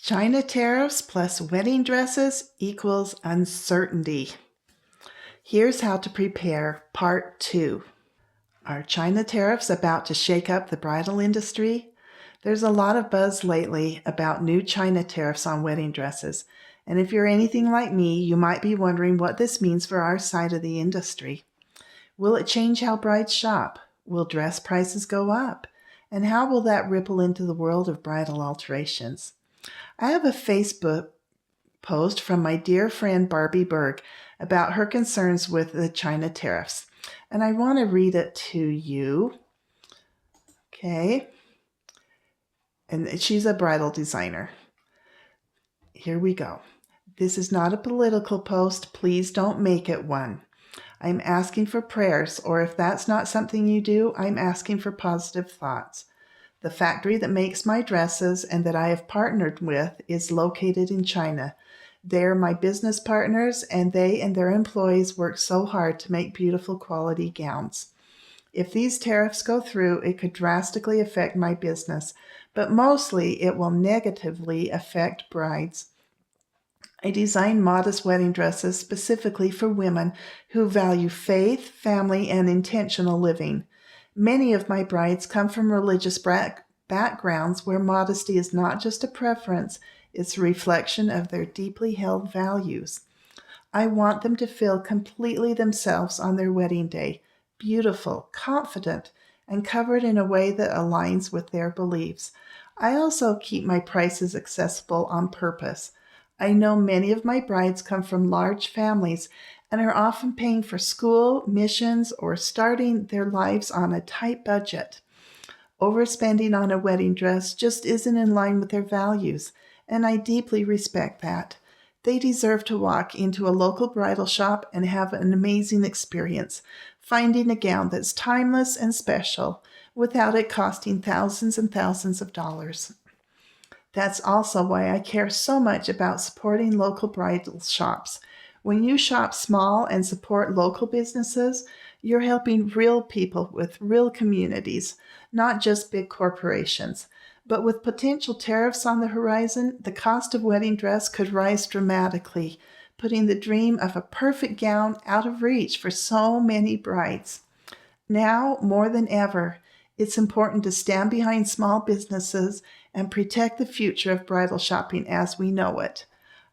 China tariffs plus wedding dresses equals uncertainty. Here's how to prepare, part 2. Are China tariffs about to shake up the bridal industry? There's a lot of buzz lately about new China tariffs on wedding dresses, and if you're anything like me, you might be wondering what this means for our side of the industry. Will it change how brides shop? Will dress prices go up? And how will that ripple into the world of bridal alterations? I have a Facebook post from my dear friend Barbie Berg about her concerns with the China tariffs, and I want to read it to you. Okay. And she's a bridal designer. Here we go. This is not a political post. Please don't make it one. I'm asking for prayers, or if that's not something you do, I'm asking for positive thoughts. The factory that makes my dresses and that I have partnered with is located in China. They're my business partners, and they and their employees work so hard to make beautiful quality gowns. If these tariffs go through, it could drastically affect my business, but mostly it will negatively affect brides. I design modest wedding dresses specifically for women who value faith, family, and intentional living. Many of my brides come from religious backgrounds where modesty is not just a preference, it's a reflection of their deeply held values. I want them to feel completely themselves on their wedding day, beautiful, confident, and covered in a way that aligns with their beliefs. I also keep my prices accessible on purpose. I know many of my brides come from large families and are often paying for school, missions, or starting their lives on a tight budget. Overspending on a wedding dress just isn't in line with their values, and I deeply respect that. They deserve to walk into a local bridal shop and have an amazing experience, finding a gown that's timeless and special without it costing thousands and thousands of dollars. That's also why I care so much about supporting local bridal shops. When you shop small and support local businesses, you're helping real people with real communities, not just big corporations. But with potential tariffs on the horizon, the cost of wedding dress could rise dramatically, putting the dream of a perfect gown out of reach for so many brides. Now, more than ever, it's important to stand behind small businesses and protect the future of bridal shopping as we know it.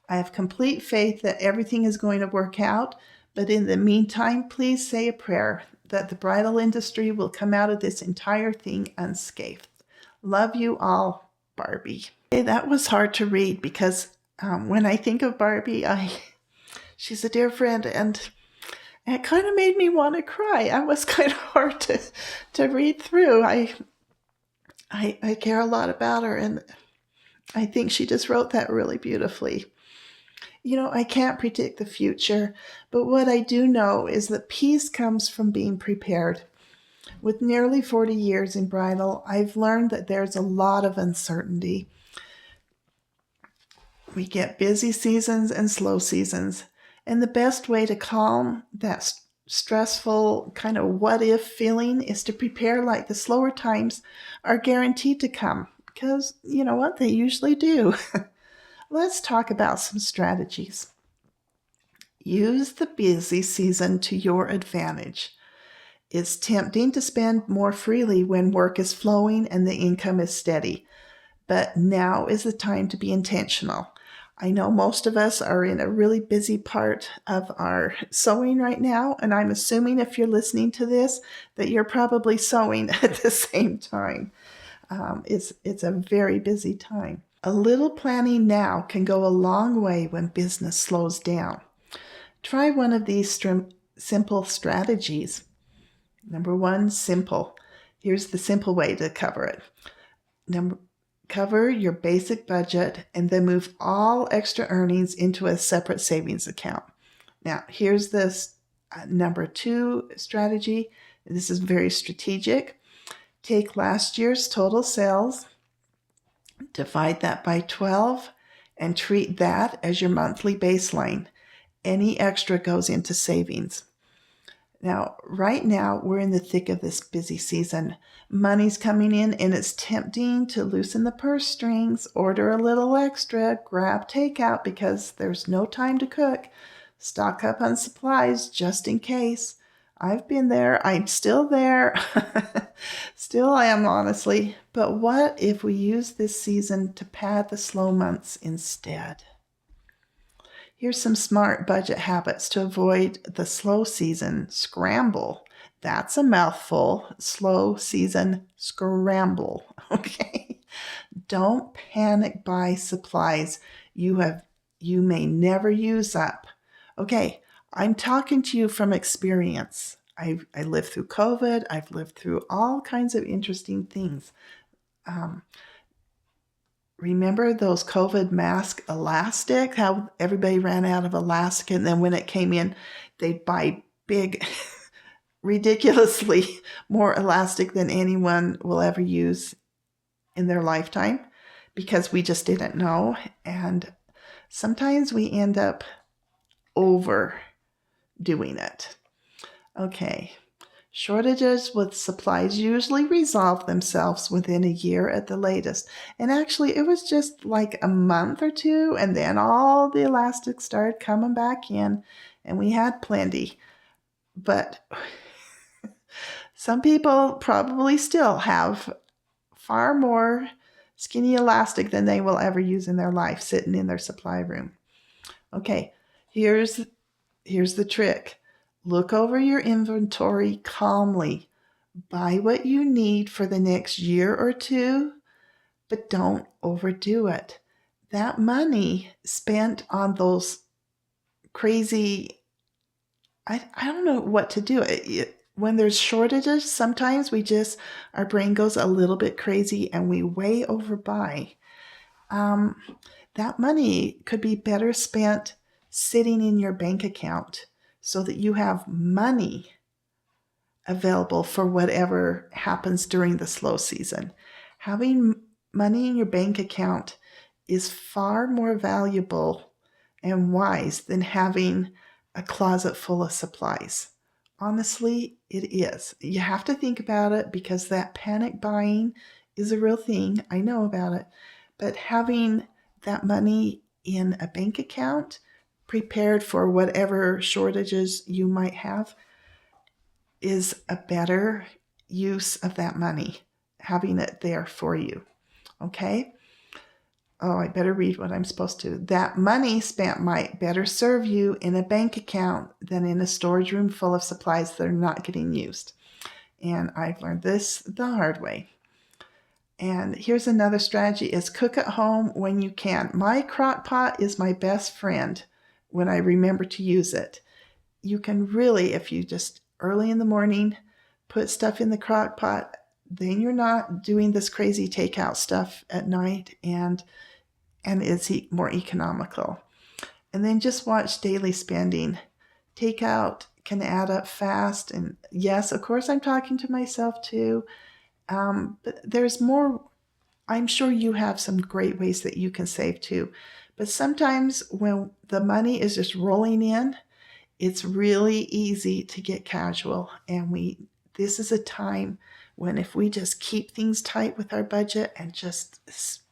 I have complete faith that everything is going to work out, but in the meantime, please say a prayer that the bridal industry will come out of this entire thing unscathed. Love you all, Barbie. Okay, that was hard to read because when I think of Barbie, she's a dear friend, and it kind of made me want to cry. It was kind of hard to read through. I care a lot about her, and I think she just wrote that really beautifully. You know, I can't predict the future, but what I do know is that peace comes from being prepared. With nearly 40 years in bridal, I've learned that there's a lot of uncertainty. We get busy seasons and slow seasons, and the best way to calm that stressful kind of what if feeling is to prepare like the slower times are guaranteed to come, because you know what, they usually do. Let's talk about some strategies. Use the busy season to your advantage. It's tempting to spend more freely when work is flowing and the income is steady, but now is the time to be intentional. I know most of us are in a really busy part of our sewing right now, and I'm assuming if you're listening to this that you're probably sewing at the same time. It's a very busy time. A little planning now can go a long way when business slows down. Try one of these simple strategies. Number 1, simple. Here's the simple way to cover it. Cover your basic budget and then move all extra earnings into a separate savings account. Now, here's this number 2 strategy. This is very strategic. Take last year's total sales, divide that by 12, and treat that as your monthly baseline. Any extra goes into savings. Now, right now, we're in the thick of this busy season. Money's coming in, and it's tempting to loosen the purse strings, order a little extra, grab takeout because there's no time to cook, stock up on supplies just in case. I've been there. I'm still there. Still am, honestly. But what if we use this season to pad the slow months instead? Here's some smart budget habits to avoid the slow season scramble. That's a mouthful. Slow season scramble. Okay. Don't panic buy supplies you may never use up. Okay, I'm talking to you from experience. I lived through COVID. I've lived through all kinds of interesting things. Remember those COVID mask elastic? How everybody ran out of elastic, and then when it came in, they'd buy big, ridiculously more elastic than anyone will ever use in their lifetime because we just didn't know. And sometimes we end up overdoing it. Okay. Shortages with supplies usually resolve themselves within a year at the latest. And actually, it was just like a month or two, and then all the elastics started coming back in, and we had plenty. But some people probably still have far more skinny elastic than they will ever use in their life sitting in their supply room. Okay, here's the trick. Look over your inventory calmly. Buy what you need for the next year or two, but don't overdo it. That money spent on those crazy, I don't know what to do. When there's shortages, sometimes our brain goes a little bit crazy and we way overbuy. That money could be better spent sitting in your bank account so that you have money available for whatever happens during the slow season. Having money in your bank account is far more valuable and wise than having a closet full of supplies. Honestly, it is. You have to think about it because that panic buying is a real thing. I know about it. But having that money in a bank account prepared for whatever shortages you might have is a better use of that money, having it there for you. Okay? Oh, I better read what I'm supposed to. That money spent might better serve you in a bank account than in a storage room full of supplies that are not getting used. And I've learned this the hard way. And here's another strategy is cook at home when you can. My crock pot is my best friend when I remember to use it. You can really, if you just early in the morning put stuff in the crock pot, then you're not doing this crazy takeout stuff at night, and it's more economical. And then just watch daily spending. Takeout can add up fast. And yes, of course, I'm talking to myself too. But there's more. I'm sure you have some great ways that you can save too. But sometimes when the money is just rolling in, it's really easy to get casual. And this is a time when if we just keep things tight with our budget and just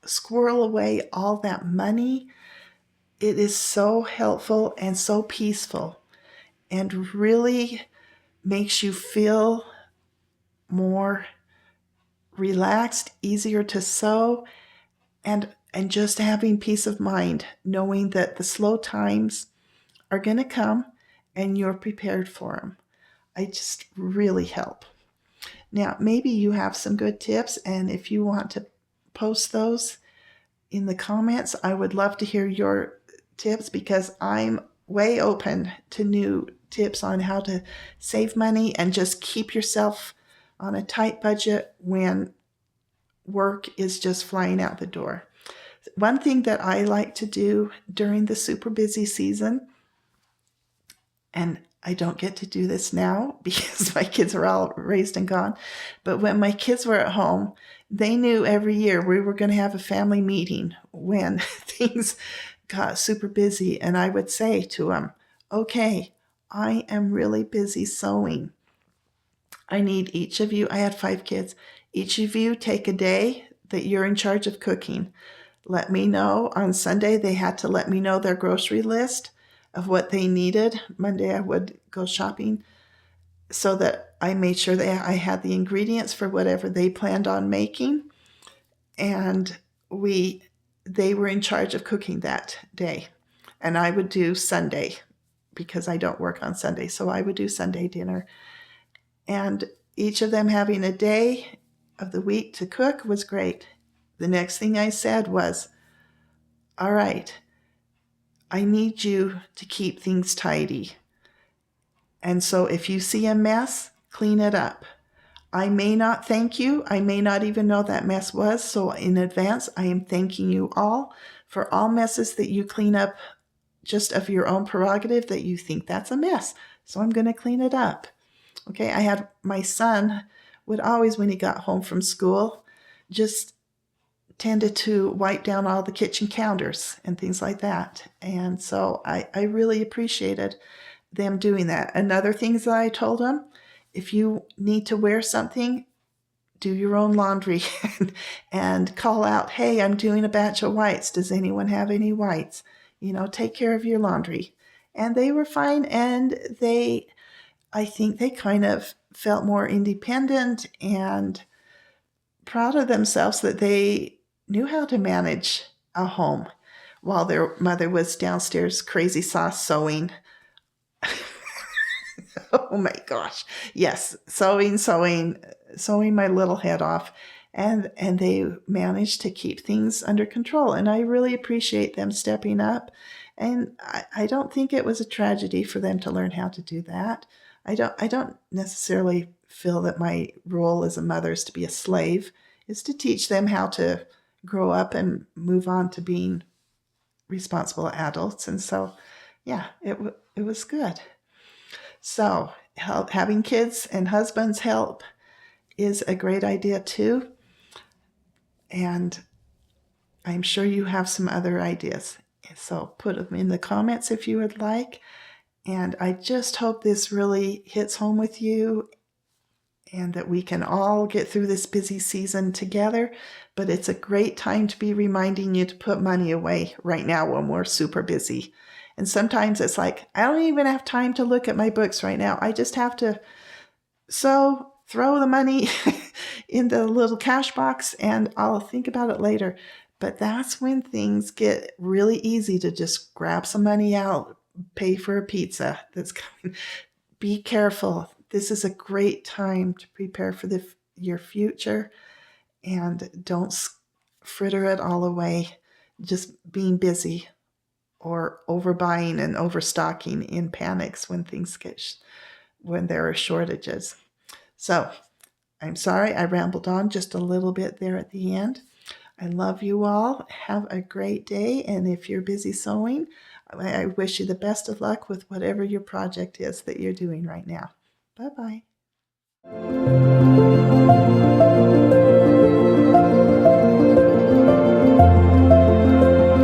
squirrel away all that money, it is so helpful and so peaceful and really makes you feel more relaxed, easier to sew, and just having peace of mind, knowing that the slow times are going to come and you're prepared for them. I just really help. Now, maybe you have some good tips, and if you want to post those in the comments, I would love to hear your tips because I'm way open to new tips on how to save money and just keep yourself on a tight budget when work is just flying out the door. One thing that I like to do during the super busy season, and I don't get to do this now because my kids are all raised and gone, but when my kids were at home, they knew every year we were going to have a family meeting when things got super busy, and I would say to them, okay, I am really busy sewing. I need each of you, I had 5 kids, each of you take a day that you're in charge of cooking. Let me know. On Sunday, they had to let me know their grocery list of what they needed. Monday, I would go shopping so that I made sure that I had the ingredients for whatever they planned on making. And they were in charge of cooking that day. And I would do Sunday because I don't work on Sunday. So I would do Sunday dinner. And each of them having a day of the week to cook was great. The next thing I said was, all right, I need you to keep things tidy. And so if you see a mess, clean it up. I may not thank you. I may not even know that mess was. So in advance, I am thanking you all for all messes that you clean up just of your own prerogative that you think that's a mess. So I'm going to clean it up. Okay, I had my son would always, when he got home from school, just tended to wipe down all the kitchen counters and things like that. And so I really appreciated them doing that. Another thing that I told them, if you need to wear something, do your own laundry and call out, hey, I'm doing a batch of whites. Does anyone have any whites? Take care of your laundry. And they were fine. And I think they kind of felt more independent and proud of themselves that they knew how to manage a home while their mother was downstairs crazy sauce sewing. Oh my gosh. Yes, sewing my little head off. And they managed to keep things under control. And I really appreciate them stepping up. And I don't think it was a tragedy for them to learn how to do that. I don't necessarily feel that my role as a mother is to be a slave. Is to teach them how to grow up and move on to being responsible adults. And so, yeah, it was good. So having kids and husbands help is a great idea too. And I'm sure you have some other ideas. So put them in the comments if you would like. And I just hope this really hits home with you and that we can all get through this busy season together. But it's a great time to be reminding you to put money away right now when we're super busy. And sometimes it's like, I don't even have time to look at my books right now. I just have to throw the money in the little cash box and I'll think about it later. But that's when things get really easy to just grab some money out, pay for a pizza that's coming. Be careful. This is a great time to prepare for your future, and don't fritter it all away just being busy or overbuying and overstocking in panics when when there are shortages. So I'm sorry I rambled on just a little bit there at the end. I love you all. Have a great day. And if you're busy sewing, I wish you the best of luck with whatever your project is that you're doing right now. Bye-bye.